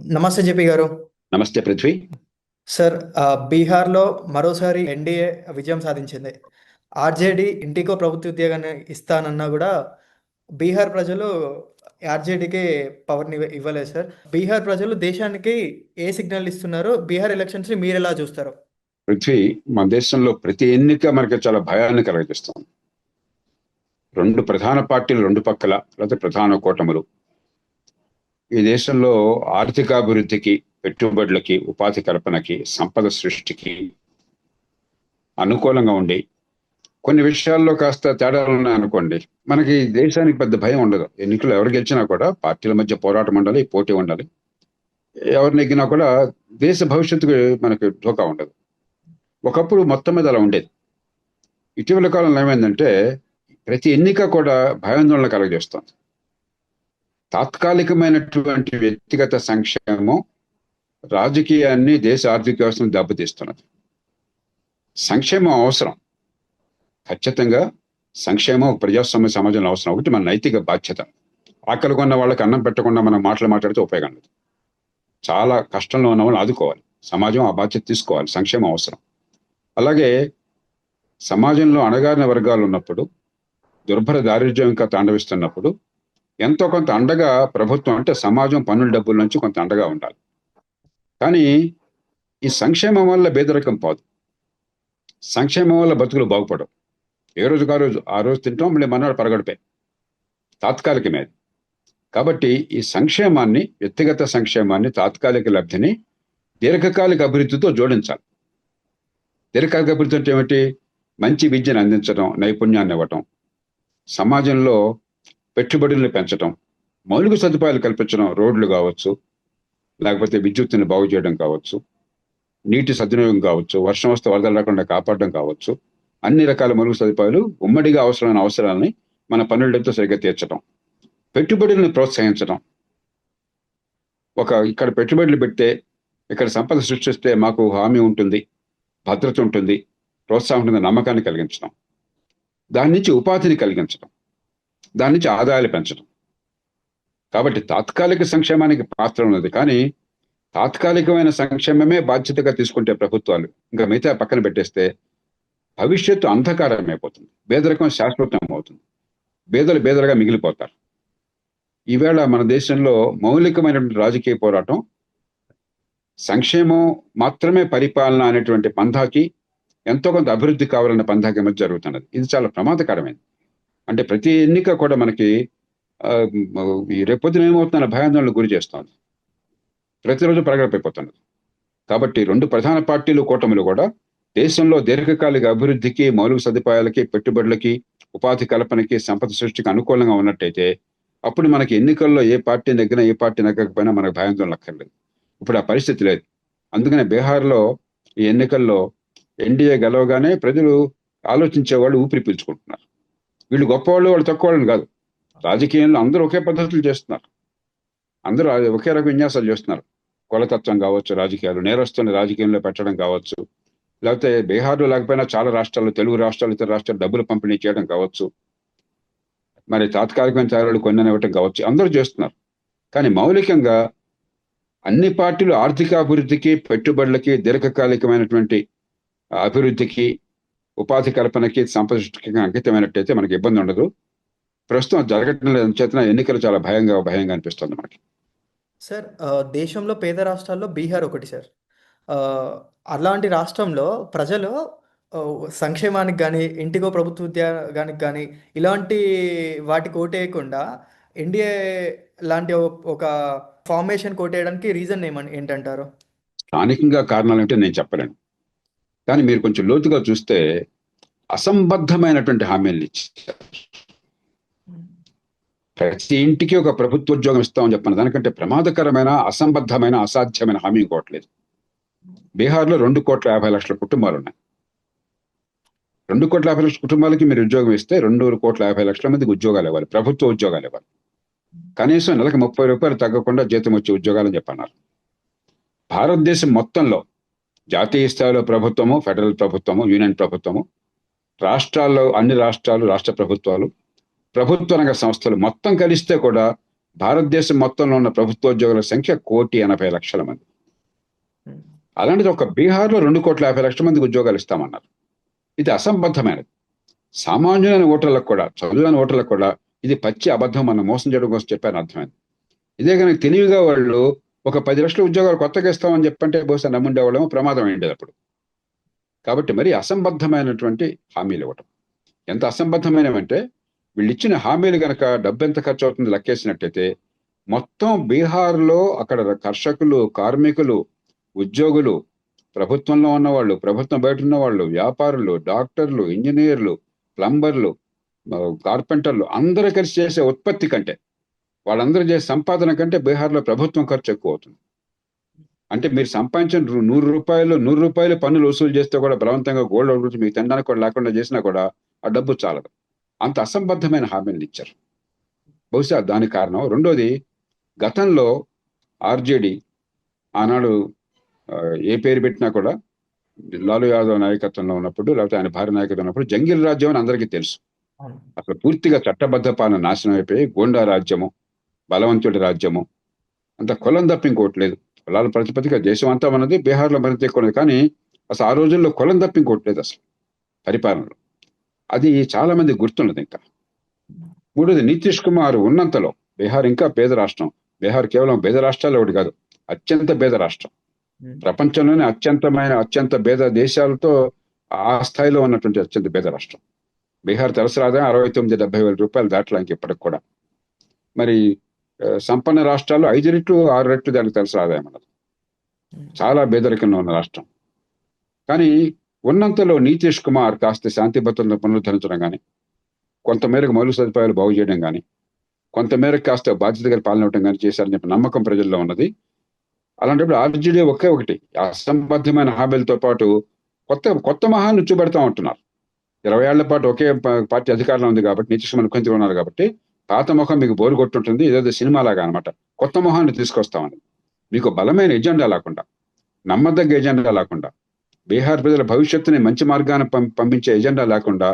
నమస్తే జేపీ గారు. నమస్తే పృథ్వీ. సార్, బీహార్‌లో మరోసారి ఎన్డీఏ విజయం సాధించింది. ఆర్జేడీ ఇంటికో ప్రభుత్వ ఉద్యోగాన్ని ఇస్తానన్నా గూడా బీహార్ ప్రజలు ఆర్జేడీకి పవర్‌ని ఇవ్వలేదు సార్. బీహార్ ప్రజలు దేశానికి ఏ సిగ్నల్ ఇస్తున్నారు? బీహార్ ఎలక్షన్స్‌ని మీరెలా చూస్తారు? పృథ్వీ, మన దేశంలో ప్రతి ఎన్నిక మనకి చాలా భయాన్ని కలిగిస్తుంది. రెండు ప్రధాన పార్టీలు రెండు పక్కల, లేకపోతే ప్రధాన కూటములు ఈ దేశంలో ఆర్థికాభివృద్ధికి, పెట్టుబడులకి, ఉపాధి కల్పనకి, సంపద సృష్టికి అనుకూలంగా ఉండి కొన్ని విషయాల్లో కాస్త తేడాలు ఉన్నాయనుకోండి, మనకి దేశానికి పెద్ద భయం ఉండదు. ఎన్నికలు ఎవరు గెలిచినా కూడా పార్టీల మధ్య పోరాటం ఉండాలి, పోటీ ఉండాలి. ఎవరు నెగ్గినా కూడా దేశ భవిష్యత్తుకి మనకి ధోకా ఉండదు. ఒకప్పుడు మొత్తం మీద అలా ఉండేది. ఇటీవల కాలంలో ఏమైందంటే ప్రతి ఎన్నిక కూడా భయాందోళన కలగజేస్తుంది. తాత్కాలికమైనటువంటి వ్యక్తిగత సంక్షేమం రాజకీయాన్ని, దేశ ఆర్థిక వ్యవస్థను దెబ్బతీస్తున్నది. సంక్షేమం అవసరం, ఖచ్చితంగా సంక్షేమం ప్రజాస్వామ్య సమాజంలో అవసరం. ఒకటి మన నైతిక బాధ్యత. ఆకలి కొన్న వాళ్ళకి అన్నం పెట్టకుండా మనం మాట్లాడితే ఉపయోగం లేదు. చాలా కష్టంలో ఉన్న వాళ్ళని ఆదుకోవాలి. సమాజం ఆ బాధ్యత తీసుకోవాలి. సంక్షేమం అవసరం. అలాగే సమాజంలో అణగారిన వర్గాలు ఉన్నప్పుడు, దుర్భర దారిద్ర్యం ఇంకా తాండవిస్తున్నప్పుడు ఎంతో కొంత అండగా ప్రభుత్వం, అంటే సమాజం పన్నుల డబ్బుల నుంచి కొంత అండగా ఉండాలి. కానీ ఈ సంక్షేమం వల్ల పేదరికం పోదు. సంక్షేమం వల్ల బతుకులు బాగుపడవు. ఏ రోజుకు ఆ రోజు తింటాం, మళ్ళీ మన్నాడు పరగడిపే, తాత్కాలికమే. కాబట్టి ఈ సంక్షేమాన్ని, వ్యక్తిగత సంక్షేమాన్ని, తాత్కాలిక లబ్ధిని దీర్ఘకాలిక అభివృద్ధితో జోడించాలి. దీర్ఘకాలిక అభివృద్ధి అంటే ఏమిటి? మంచి విద్యను అందించడం, నైపుణ్యాన్ని ఇవ్వటం, సమాజంలో పెట్టుబడులను పెంచడం, మౌలిక సదుపాయాలు కల్పించడం, రోడ్లు కావచ్చు, లేకపోతే విద్యుత్తుని బాగు చేయడం కావచ్చు, నీటి సద్వినియోగం కావచ్చు, వర్షం వస్తే వరదలు రాకుండా కాపాడడం కావచ్చు. అన్ని రకాల మౌలిక సదుపాయాలు, ఉమ్మడిగా అవసరమైన అవసరాలని మన పన్నుల డబ్బుతో సరిగ్గా తీర్చడం, పెట్టుబడులను ప్రోత్సహించడం. ఇక్కడ పెట్టుబడులు పెడితే, ఇక్కడ సంపద సృష్టిస్తే మాకు హామీ ఉంటుంది, భద్రత ఉంటుంది, ప్రోత్సాహం ఉంటుంది, నమ్మకాన్ని కలిగించడం. దాని నుంచి ఉపాధిని కలిగించడం, దాని నుంచి ఆదాయాలు పెంచడం. కాబట్టి తాత్కాలిక సంక్షేమానికి పాత్ర ఉన్నది. కానీ తాత్కాలికమైన సంక్షేమమే బాధ్యతగా తీసుకుంటే ప్రభుత్వాలు, ఇంకా మిగతా పక్కన పెట్టేస్తే భవిష్యత్తు అంధకారం అయిపోతుంది. పేదరికం శాశ్వతం అవుతుంది. బేదలుగా మిగిలిపోతారు. ఈవేళ మన దేశంలో మౌలికమైనటువంటి రాజకీయ పోరాటం సంక్షేమం మాత్రమే పరిపాలన అనేటువంటి పంథాకి, ఎంతో కొంత అభివృద్ధి కావాలన్న పంథాకి మధ్య జరుగుతున్నది. ఇది చాలా ప్రమాదకరమైనది. అంటే ప్రతి ఎన్నిక కూడా మనకి రేపొద్దున ఏమవుతుందన్న భయాందోళనకు గురి చేస్తుంది. ప్రతిరోజు ప్రగడపైపోతున్నది. కాబట్టి రెండు ప్రధాన పార్టీలు, కూటములు కూడా దేశంలో దీర్ఘకాలిక అభివృద్ధికి, మౌలిక సదుపాయాలకి, పెట్టుబడులకి, ఉపాధి కల్పనకి, సంపద సృష్టికి అనుకూలంగా ఉన్నట్టయితే అప్పుడు మనకి ఎన్నికల్లో ఏ పార్టీ నెగ్గినా, ఏ పార్టీ నెగ్గకపోయినా మనకు భయాందోళన అక్కర్లేదు. ఇప్పుడు ఆ పరిస్థితి లేదు. అందుకనే బీహార్లో ఈ ఎన్నికల్లో ఎన్డీఏ గెలవగానే ప్రజలు ఆలోచించేవాళ్ళు ఊపిరి పీల్చుకుంటున్నారు. వీళ్ళు గొప్పవాళ్ళు, వాళ్ళు తక్కువ వాళ్ళని కాదు. రాజకీయంలో అందరూ ఒకే పద్ధతులు చేస్తున్నారు. అందరూ ఒకే రకం విన్యాసాలు చేస్తున్నారు. కులతత్వం కావచ్చు, రాజకీయాలు, నేరస్తుని రాజకీయంలో పెట్టడం కావచ్చు, లేకపోతే బీహార్లో లేకపోయినా చాలా రాష్ట్రాలు, తెలుగు రాష్ట్రాలు, ఇతర రాష్ట్రాలు డబ్బులు పంపిణీ చేయడం కావచ్చు, మరి తాత్కాలికమైన తయారు కొన్ని ఇవ్వటం కావచ్చు, అందరూ చేస్తున్నారు. కానీ మౌలికంగా అన్ని పార్టీలు ఆర్థిక అభివృద్ధికి, పెట్టుబడులకి, దీర్ఘకాలికమైనటువంటి అభివృద్ధికి, ఉపాధి కల్పనకి, సంపద సృష్టికి అంకితమైనట్టయితే మనకి ఇబ్బంది ఉండదు. ప్రస్తుతం జరగటం లేదని చేతన ఎన్నికలు చాలా భయంగా అనిపిస్తుంది మనకి. సార్, దేశంలో పేద రాష్ట్రాల్లో బీహార్ ఒకటి సార్. అలాంటి రాష్ట్రంలో ప్రజలు సంక్షేమానికి గానీ, ఇంటికో ప్రభుత్వ ఉద్యోగానికి గానీ, ఇలాంటి వాటికి ఓటేయకుండా ఎన్డీఏ లాంటి ఒక ఫార్మేషన్ కోటేయడానికి రీజన్ ఏంటంటారు? స్థానికంగా కారణాలంటే నేను చెప్పలేను. కానీ మీరు కొంచెం లోతుగా చూస్తే అసంబద్ధమైనటువంటి హామీలు ఇచ్చారు. ప్రతి ఇంటికి ఒక ప్రభుత్వ ఉద్యోగం ఇస్తామని చెప్పిన దానికంటే ప్రమాదకరమైన, అసంబద్ధమైన, అసాధ్యమైన హామీ ఇంకోవట్లేదు. బీహార్లో 2,50,00,000 కుటుంబాలు ఉన్నాయి. 2,50,00,000 కుటుంబాలకి మీరు ఉద్యోగం ఇస్తే 2,50,00,000 మందికి ఉద్యోగాలు ఇవ్వాలి, ప్రభుత్వ ఉద్యోగాలు ఇవ్వాలి. కనీసం నెలకు 30 రూపాయలు తగ్గకుండా జీతం వచ్చే ఉద్యోగాలని చెప్పన్నారు. భారతదేశం మొత్తంలో జాతీయ స్థాయిలో ప్రభుత్వము, ఫెడరల్ ప్రభుత్వము, యూనియన్ ప్రభుత్వము, రాష్ట్రాల్లో అన్ని రాష్ట్రాలు, రాష్ట్ర ప్రభుత్వాలు, ప్రభుత్వ రంగ సంస్థలు మొత్తం కలిస్తే కూడా భారతదేశం మొత్తంలో ఉన్న ప్రభుత్వోద్యోగుల సంఖ్య 1,80,00,000 మంది. అలాంటిది ఒక బీహార్లో 2,50,00,000 మందికి ఉద్యోగాలు ఇస్తామన్నారు. ఇది అసంబద్ధమైనది. సామాన్యులైన ఓటర్లకు కూడా, చదువులైన ఓటర్లకు కూడా ఇది పచ్చి అబద్ధం, మనం మోసం చేయడం కోసం చెప్పారని అర్థమైంది. ఇదే కనుక తెలివిగా వాళ్ళు ఒక 10 లక్షల ఉద్యోగాలు కొత్తగా ఇస్తామని చెప్పంటే బహుశా నమ్ముండేవాళ్ళేమో, ప్రమాదం అయింది అప్పుడు. కాబట్టి మరి అసంబద్ధమైనటువంటి హామీలు ఇవ్వటం. ఎంత అసంబద్ధమైనవంటే, వీళ్ళు ఇచ్చిన హామీలు కనుక డబ్బు ఎంత ఖర్చు అవుతుంది లెక్కేసినట్టయితే, మొత్తం బీహార్లో అక్కడ కర్షకులు, కార్మికులు, ఉద్యోగులు, ప్రభుత్వంలో ఉన్నవాళ్ళు, ప్రభుత్వం బయట ఉన్నవాళ్ళు, వ్యాపారులు, డాక్టర్లు, ఇంజనీర్లు, ప్లంబర్లు, కార్పెంటర్లు అందరూ కలిసి చేసే ఉత్పత్తి కంటే, వాళ్ళందరూ చేసే సంపాదన కంటే బీహార్లో ప్రభుత్వం ఖర్చు ఎక్కువ అవుతుంది. అంటే మీరు సంపాదించిన ₹100 పన్నులు వసూలు చేస్తే కూడా బలవంతంగా గోల్డ్ గురించి మీకు తినడానికి కూడా లేకుండా చేసినా కూడా ఆ డబ్బు చాలదు. అంత అసంబద్ధమైన హామీలు ఇచ్చారు. బహుశా దాని కారణం. రెండోది, గతంలో ఆర్జేడి ఆనాడు ఏ పేరు పెట్టినా కూడా లాలూ యాదవ్ నాయకత్వంలో ఉన్నప్పుడు, లేకపోతే ఆయన భార్య నాయకత్వం ఉన్నప్పుడు జంగిల్ రాజ్యం అని అందరికీ తెలుసు. అసలు పూర్తిగా చట్టబద్ధ పాలన నాశనం అయిపోయి గోండా రాజ్యము, బలవంతుడి రాజ్యము, అంత కులం తప్ప ఇంకోటి లేదు. కులాల ప్రతిపదిగా దేశం అంతా ఉన్నది, బీహార్లో మరింత ఎక్కువ ఉన్నది. కానీ అసలు ఆ రోజుల్లో కులం తప్ప ఇంకోటి లేదు అసలు పరిపాలనలో. అది చాలా మంది గుర్తున్నది. ఇంకా మూడోది, నితీష్ కుమార్ ఉన్నంతలో బీహార్ ఇంకా పేద రాష్ట్రం. బీహార్ కేవలం పేద రాష్ట్రాలు ఒకటి కాదు, అత్యంత పేద రాష్ట్రం. ప్రపంచంలోనే అత్యంత పేద దేశాలతో ఆ స్థాయిలో ఉన్నటువంటి అత్యంత పేద రాష్ట్రం బీహార్. తలసరి ఆదాయం 69-70 వేల రూపాయలు దాటలా ఇప్పటికి కూడా. మరి సంపన్న రాష్ట్రాల్లో 5 రెట్లు 6 రెట్లు దానికి తలసరి ఆదాయం అన్నది. చాలా పేదరికంలో ఉన్న రాష్ట్రం. కానీ ఉన్నంతలో నితీష్ కుమార్ కాస్త శాంతి భద్రతలను పునరుద్ధరించడం కానీ, కొంతమేరకు మౌలిక సదుపాయాలు బాగు చేయడం కానీ, కొంతమేరకు కాస్త బాధ్యత గల పాలన ఇవ్వడం కానీ చేశారని చెప్పి నమ్మకం ప్రజల్లో ఉన్నది. అలాంటప్పుడు ఆర్జేడీ ఒకే ఒకటి అసంబద్ధమైన హామీలతో పాటు కొత్త మహాన్ని చూపెడతా ఉంటున్నారు. 20 ఏళ్ల పాటు ఒకే పార్టీ అధికారంలో ఉంది కాబట్టి, నితీష్ కుమార్ ముఖ్యమంత్రి ఉన్నారు కాబట్టి, పాత ముఖం మీకు బోరు కొట్టుంటుంది. ఏదో సినిమా లాగా అనమాట. కొత్త మొహాన్ని తీసుకొస్తామని, మీకు బలమైన ఎజెండా లేకుండా, నమ్మదగ్గ ఎజెండా లేకుండా, బీహార్ ప్రజల భవిష్యత్తుని మంచి మార్గాన్ని పంపించే ఎజెండా లేకుండా,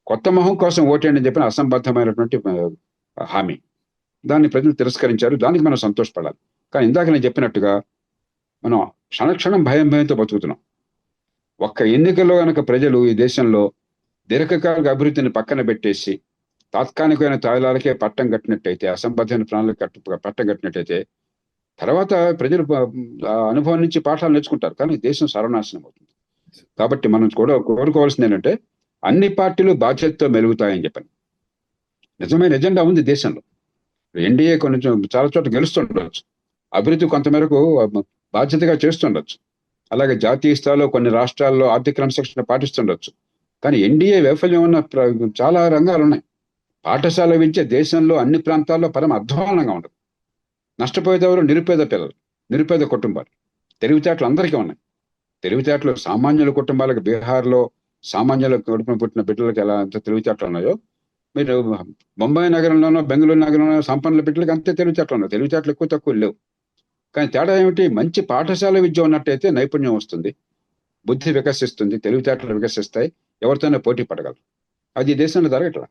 కొత్త మొహం కోసం ఓటేయండి అని చెప్పిన అసంబద్ధమైనటువంటి హామీ. దాన్ని ప్రజలు తిరస్కరించారు. దానికి మనం సంతోషపడాలి. కానీ ఇందాక నేను చెప్పినట్టుగా మనం క్షణక్షణం భయంతో బతుకుతున్నాం. ఒక్క ఎన్నికల్లో కనుక ప్రజలు ఈ దేశంలో దీర్ఘకాలిక అభివృద్ధిని పక్కన పెట్టేసి తాత్కాలికమైన తాయిలాలకే పట్టం కట్టినట్టయితే, అసంబద్ధమైన ప్రణాళిక పట్టం కట్టినట్టయితే, తర్వాత ప్రజలు ఆ అనుభవం నుంచి పాఠాలు నేర్చుకుంటారు. కానీ దేశం సర్వనాశనం అవుతుంది. కాబట్టి మనం కూడా కోరుకోవాల్సింది ఏంటంటే, అన్ని పార్టీలు బాధ్యతతో మెలుగుతాయని చెప్పని. నిజమైన ఎజెండా ఉంది దేశంలో. ఎన్డీఏ కొంచెం చాలా చోట్ల గెలుస్తుండొచ్చు, అభివృద్ధి కొంతమేరకు బాధ్యతగా చేస్తుండొచ్చు, అలాగే జాతీయ స్థాయిలో కొన్ని రాష్ట్రాల్లో ఆర్థిక క్రమశిక్షణ పాటిస్తుండొచ్చు. కానీ ఎన్డీఏ వైఫల్యం ఉన్న చాలా రంగాలు ఉన్నాయి. పాఠశాల విద్య దేశంలో అన్ని ప్రాంతాల్లో పరమ అధ్వానంగా ఉండదు. నష్టపోయేదెవరు? నిరుపేద పిల్లలు, నిరుపేద కుటుంబాలు. తెలివితేటలు అందరికీ ఉన్నాయి. తెలివితేటలు సామాన్యుల కుటుంబాలకు, బీహార్లో సామాన్యుల కడుపున పుట్టిన బిడ్డలకు ఎలా అంత తెలివితేటలు ఉన్నాయో, మీరు బొంబాయి నగరంలోనో బెంగళూరు నగరంలో సంపన్నుల బిడ్డలకు అంతే తెలివితేటలు ఉన్నాయి. తెలివితేటలు ఎక్కువ తక్కువ లేవు. కానీ తేడా ఏమిటి? మంచి పాఠశాల విద్య ఉన్నట్టయితే నైపుణ్యం వస్తుంది, బుద్ధి వికసిస్తుంది, తెలివితేటలు వికసిస్తాయి, ఎవరితోనే పోటీ పడగలరు. అది దేశంలో జరగట్లా.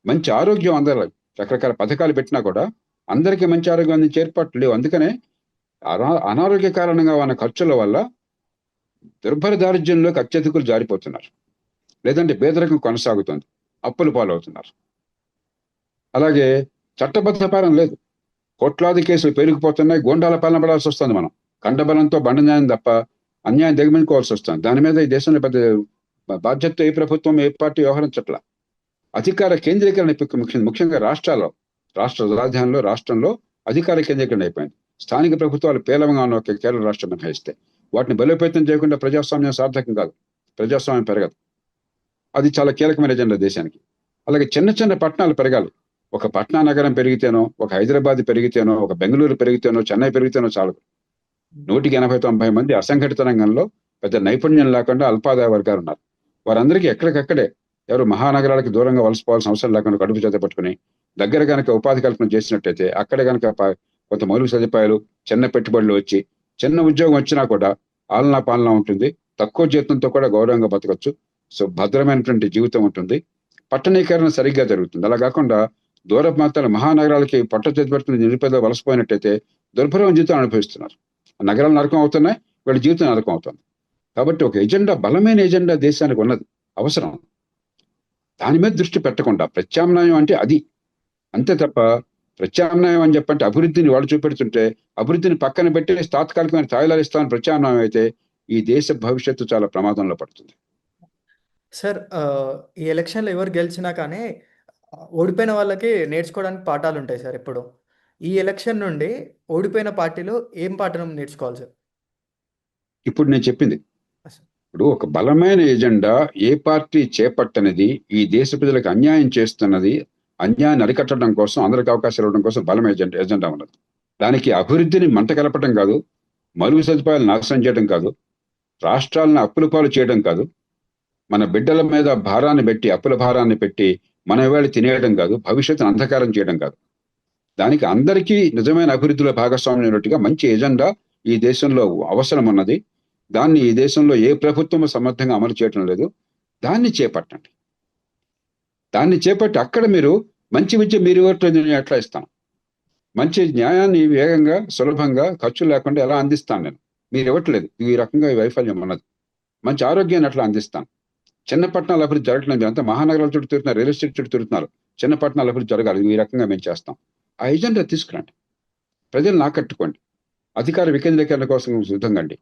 మంచి ఆరోగ్యం అందరూ రకరకాల పథకాలు పెట్టినా కూడా అందరికీ మంచి ఆరోగ్యం అందించే ఏర్పాట్లు లేవు. అందుకనే అనారోగ్య కారణంగా ఉన్న ఖర్చుల వల్ల దుర్భర దారిద్ర్యంలోకి అత్యధికులు జారిపోతున్నారు. లేదంటే పేదరికం కొనసాగుతుంది, అప్పులు పాలవుతున్నారు. అలాగే చట్టబద్ధ పాలన లేదు. కోట్లాది కేసులు పెరిగిపోతున్నాయి. గోండాల పాలన పడాల్సి వస్తుంది. మనం కండబలంతో బండన్యాయం తప్ప అన్యాయం దిగమించుకోవాల్సి వస్తుంది. దాని మీద ఈ దేశంలో పెద్ద బాధ్యత ఏ ప్రభుత్వం, ఏ పార్టీ వ్యవహరించట్ల. అధికార కేంద్రీకరణ ముఖ్యంగా రాష్ట్ర రాజధానిలో, రాష్ట్రంలో అధికార కేంద్రీకరణ అయిపోయింది. స్థానిక ప్రభుత్వాలు పేలవంగా ఉన్న ఒక కేరళ రాష్ట్రం మినహాయిస్తే వాటిని బలోపేతం చేయకుండా ప్రజాస్వామ్యం సార్థకం కాదు, ప్రజాస్వామ్యం పెరగదు. అది చాలా కీలకమైన ఎజెండా దేశానికి. అలాగే చిన్న చిన్న పట్టణాలు పెరగాలి. ఒక పట్నా నగరం పెరిగితేనో, ఒక హైదరాబాద్ పెరిగితేనో, ఒక బెంగళూరు పెరిగితేనో, చెన్నై పెరిగితేనో చాలదు. 180-90 మంది అసంఘటిత రంగంలో పెద్ద నైపుణ్యం లేకుండా అల్పాదాయ వర్గాలు ఉన్నారు. వారందరికీ ఎక్కడికక్కడే ఎవరు మహానగరాలకు దూరంగా వలసపోవాల్సిన అవసరం లేకుండా కడుపు చేత పట్టుకుని దగ్గర కనుక ఉపాధి కల్పన చేసినట్టయితే, అక్కడే కనుక కొంత మౌలిక సదుపాయాలు, చిన్న పెట్టుబడులు వచ్చి, చిన్న ఉద్యోగం వచ్చినా కూడా ఆలనా పాలన ఉంటుంది, తక్కువ జీతంతో కూడా గౌరవంగా బతకచ్చు, భద్రమైనటువంటి జీవితం ఉంటుంది, పట్టణీకరణ సరిగ్గా జరుగుతుంది. అలా కాకుండా దూర ప్రాంతాల మహానగరాలకి పట్టచొచ్చుపెడుతున్న నిరుపేద వలసపోయినట్టయితే దుర్భరమైన జీవితం అనుభవిస్తున్నారు. నగరాలు నరకం అవుతున్నాయి, వీళ్ళ జీవితం నరకం అవుతుంది. కాబట్టి ఒక ఎజెండా, బలమైన ఎజెండా దేశానికి ఉన్నది, అవసరం. దాని మీద దృష్టి పెట్టకుండా ప్రత్యామ్నాయం అంటే అది, అంతే తప్ప ప్రత్యామ్నాయం అని చెప్పంటే అభివృద్ధిని వాళ్ళు చూపెడుతుంటే అభివృద్ధిని పక్కన పెట్టి తాత్కాలికమైన తాయిలాలు ఇస్తామని ప్రత్యామ్నాయం అయితే ఈ దేశ భవిష్యత్తు చాలా ప్రమాదంలో పడుతుంది. సార్ ఈ ఎలక్షన్లో ఎవరు గెలిచినా కానీ ఓడిపోయిన వాళ్ళకి నేర్చుకోవడానికి పాఠాలు ఉంటాయి సార్ ఎప్పుడు. ఈ ఎలక్షన్ నుండి ఓడిపోయిన పార్టీలు ఏం పాఠం నేర్చుకోవాలి సార్? ఇప్పుడు నేను చెప్పింది, ఇప్పుడు ఒక బలమైన ఎజెండా ఏ పార్టీ చేపట్టనిది ఈ దేశ ప్రజలకు అన్యాయం చేస్తున్నది, అన్యాయాన్ని అరికట్టడం కోసం, అందరికి అవకాశాలు ఇవ్వడం కోసం బలమైన ఎజెండా ఉన్నది. దానికి అభివృద్ధిని మంట కలపడం కాదు, మరుగు సదుపాయాలు నాశనం చేయడం కాదు, రాష్ట్రాలను అప్పుల పాలు చేయడం కాదు, మన బిడ్డల మీద భారాన్ని పెట్టి అప్పుల భారాన్ని పెట్టి మన ఇవాళ తినేయడం కాదు, భవిష్యత్తును అంధకారం చేయడం కాదు. దానికి అందరికీ నిజమైన అభివృద్ధిలో భాగస్వామ్యం ఉన్నట్టుగా మంచి ఎజెండా ఈ దేశంలో అవసరం ఉన్నది. దాన్ని ఈ దేశంలో ఏ ప్రభుత్వం సమర్థంగా అమలు చేయటం లేదు. దాన్ని చేపట్టండి. దాన్ని చేపట్టి అక్కడ మీరు మంచి విద్య మీరు ఇవ్వట్లేదు, ఎట్లా ఇస్తాను? మంచి న్యాయాన్ని వేగంగా, సులభంగా, ఖర్చు లేకుండా ఎలా అందిస్తాను నేను? మీరు ఇవ్వట్లేదు. ఈ రకంగా ఈ వైఫల్యం ఉన్నది. మంచి ఆరోగ్యాన్ని ఎట్లా అందిస్తాను? చిన్న పట్టణాల అభివృద్ధి జరగట్లేదు. అంతా మహానగరాల చుట్టూ తిరుగుతున్నారు, రియల్ ఎస్టేట్ చుట్టూ తిరుగుతున్నారు. చిన్న పట్టణాల అభివృద్ధి జరగాలి, ఈ రకంగా మేము చేస్తాం. ఆ ఎజెండా తీసుకురండి, ప్రజలను ఆకట్టుకోండి, అధికార వికేంద్రీకరణ కోసం సిద్ధంగా అండి.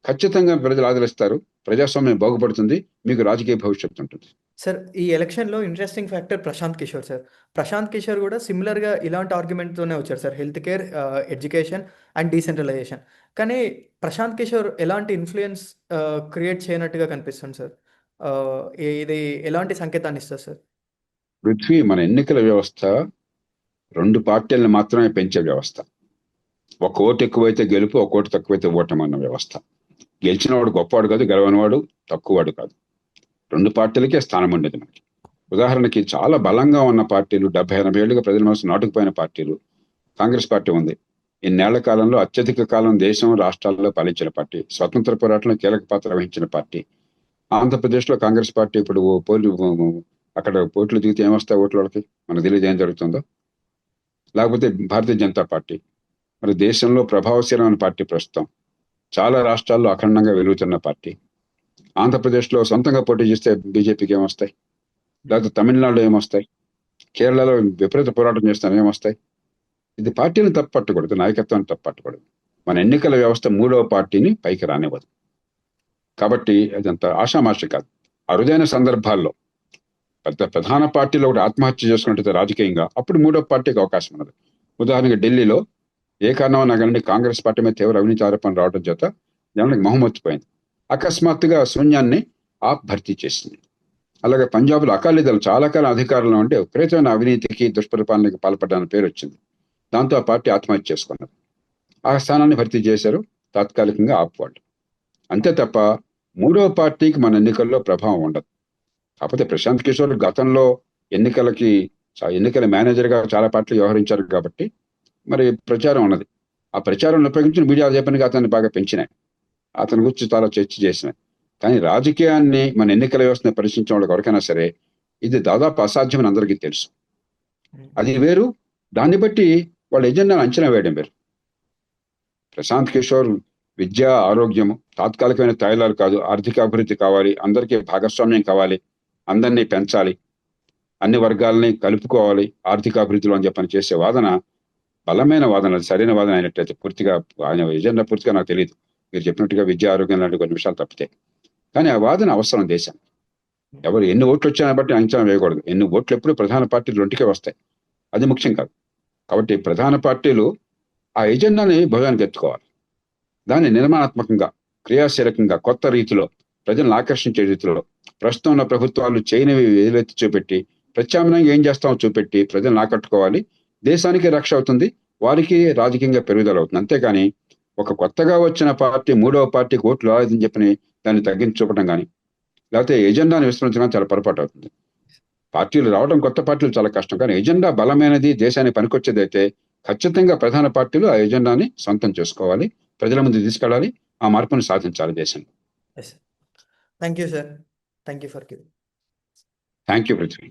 ఖచ్చితంగా ప్రజలు ఆదరిస్తారు, ప్రజాస్వామ్యం బాగుపడుతుంది, మీకు రాజకీయ భవిష్యత్తు ఉంటుంది. సార్ ఈ ఎలక్షన్లో interesting factor Prashant Kishor sir. Prashant Kishor కూడా సిమిలర్గా ఇలాంటి ఆర్గ్యుమెంట్తోనే వచ్చారు sir, health care, education and decentralisation. కానీ ప్రశాంత్ కిషోర్ ఎలాంటి ఇన్ఫ్లుయెన్స్ క్రియేట్ చేయనట్టుగా కనిపిస్తుంది సార్. ఇది ఎలాంటి సంకేతాన్ని ఇస్తుంది సార్? పృథ్వీ, మన ఎన్నికల వ్యవస్థ 2 పార్టీలను మాత్రమే పెంచే వ్యవస్థ. ఒక ఓటు ఎక్కువైతే గెలుపు, ఒక ఓటు తక్కువైతే ఓటమి అన్న వ్యవస్థ. గెలిచినవాడు గొప్పవాడు కాదు, గెలవనివాడు తక్కువవాడు కాదు. 2 పార్టీలకే స్థానం ఉండేది మనకి. ఉదాహరణకి చాలా బలంగా ఉన్న పార్టీలు, 70-80 ఏళ్ళుగా ప్రజల మనసు నాటుకుపోయిన పార్టీలు, కాంగ్రెస్ పార్టీ ఉంది. ఇన్నేళ్ల కాలంలో అత్యధిక కాలం దేశం, రాష్ట్రాల్లో పాలించిన పార్టీ, స్వతంత్ర పోరాటంలో కీలక పాత్ర వహించిన పార్టీ. ఆంధ్రప్రదేశ్లో కాంగ్రెస్ పార్టీ ఇప్పుడు అక్కడ పోట్లు దిగితే ఏమొస్తాయి ఓట్ల వాళ్ళకి? మనకు తెలియదు ఏం జరుగుతుందో. లేకపోతే భారతీయ జనతా పార్టీ, మరి దేశంలో ప్రభావశీలమైన పార్టీ, ప్రస్తుతం చాలా రాష్ట్రాల్లో అఖండంగా వెలుగుతున్న పార్టీ. ఆంధ్రప్రదేశ్లో సొంతంగా పోటీ చేస్తే బీజేపీకి ఏమొస్తాయి? లేకపోతే తమిళనాడులో ఏమొస్తాయి? కేరళలో విపరీత పోరాటం చేస్తాను, ఏమొస్తాయి? ఇది పార్టీని తప్పట్టకూడదు, నాయకత్వాన్ని తప్పట్టకూడదు. మన ఎన్నికల వ్యవస్థ 3వ పార్టీని పైకి రానివ్వదు. కాబట్టి అదంత ఆషామాషి కాదు. అరుదైన సందర్భాల్లో ప్రధాన పార్టీలో ఒకటి ఆత్మహత్య చేసుకున్నట్టు రాజకీయంగా, అప్పుడు 3వ పార్టీకి అవకాశం ఉన్నది. ఉదాహరణకి ఢిల్లీలో ఏ కారణం కానీ కాంగ్రెస్ పార్టీ మీద తీవ్ర అవినీతి ఆరోపణలు రావడం చేత జనానికి మొహమొచ్చిపోయింది. అకస్మాత్తుగా శూన్యాన్ని ఆప్ భర్తీ చేసింది. అలాగే పంజాబ్లో అకాలీదళ్ చాలా కాలం అధికారంలో ఉంటే విపరీతమైన అవినీతికి, దుష్పరిపాలనకి పాల్పడ్డాని పేరు వచ్చింది. దాంతో ఆ పార్టీ ఆత్మహత్య చేసుకున్నారు. ఆ స్థానాన్ని భర్తీ చేశారు తాత్కాలికంగా ఆప్ వాళ్ళు. అంతే తప్ప 3వ పార్టీకి మన ఎన్నికల్లో ప్రభావం ఉండదు. కాకపోతే ప్రశాంత్ కిషోర్ గతంలో ఎన్నికల మేనేజర్గా చాలా పార్టీలు వ్యవహరించారు కాబట్టి మరి ప్రచారం ఉన్నది. ఆ ప్రచారం ఉపయోగించి మీడియా చెప్పనిగా అతన్ని బాగా పెంచినాయి, అతని గురించి చాలా చర్చ చేసినాయి. కానీ రాజకీయాన్ని, మన ఎన్నికల వ్యవస్థను పరిశీలించిన వాళ్ళకి ఎవరికైనా సరే ఇది దాదాపు అసాధ్యమని అందరికీ తెలుసు. అది వేరు, దాన్ని బట్టి వాళ్ళ ఎజెండాను అంచనా వేయడం వేరు. ప్రశాంత్ కిషోర్ విద్య, ఆరోగ్యం తాత్కాలికమైన తాయిలాలు కాదు, ఆర్థిక అభివృద్ధి కావాలి, అందరికీ భాగస్వామ్యం కావాలి, అందరినీ పెంచాలి, అన్ని వర్గాలని కలుపుకోవాలి ఆర్థిక అభివృద్ధిలో అని చెప్పని చేసే వాదన బలమైన వాదన, సరైన వాదన అయినట్లయితే పూర్తిగా ఆయన ఎజెండా పూర్తిగా నాకు తెలియదు. మీరు చెప్పినట్టుగా విద్య, ఆరోగ్యం లాంటి కొన్ని విషయాలు తప్పితే. కానీ ఆ వాదన అవసరం దేశం. ఎవరు ఎన్ని ఓట్లు వచ్చాయని బట్టి అంచనా వేయకూడదు. ఎన్ని ఓట్లు ఎప్పుడు ప్రధాన పార్టీలు 2కే వస్తాయి, అది ముఖ్యం కాదు. కాబట్టి ప్రధాన పార్టీలు ఆ ఎజెండాని భుజానికి ఎత్తుకోవాలి. దాన్ని నిర్మాణాత్మకంగా, క్రియాశీలకంగా, కొత్త రీతిలో, ప్రజలను ఆకర్షించే రీతిలో, ప్రస్తుతం ఉన్న ప్రభుత్వాలు చేయనివి ఎదులెత్తి చూపెట్టి, ప్రత్యామ్నాయంగా ఏం చేస్తామో చూపెట్టి ప్రజలను ఆకట్టుకోవాలి. దేశానికి రక్ష అవుతుంది, వారికి రాజకీయంగా పెరుగుదల అవుతుంది. అంతేకాని ఒక కొత్తగా వచ్చిన పార్టీ 3వ పార్టీకి ఓట్లు రాలేదని చెప్పని దాన్ని తగ్గించి చూపడం కానీ, లేకపోతే ఎజెండాను విస్తరించడం చాలా పొరపాటు అవుతుంది. పార్టీలు రావడం, కొత్త పార్టీలు చాలా కష్టం. కానీ ఎజెండా బలమైనది, దేశానికి పనికొచ్చేది అయితే ఖచ్చితంగా ప్రధాన పార్టీలు ఆ ఎజెండాని సొంతం చేసుకోవాలి, ప్రజల ముందు తీసుకెళ్ళాలి, ఆ మార్పును సాధించాలి దేశంలో. Thank you sir, thank you for giving. Thank you Prithvi.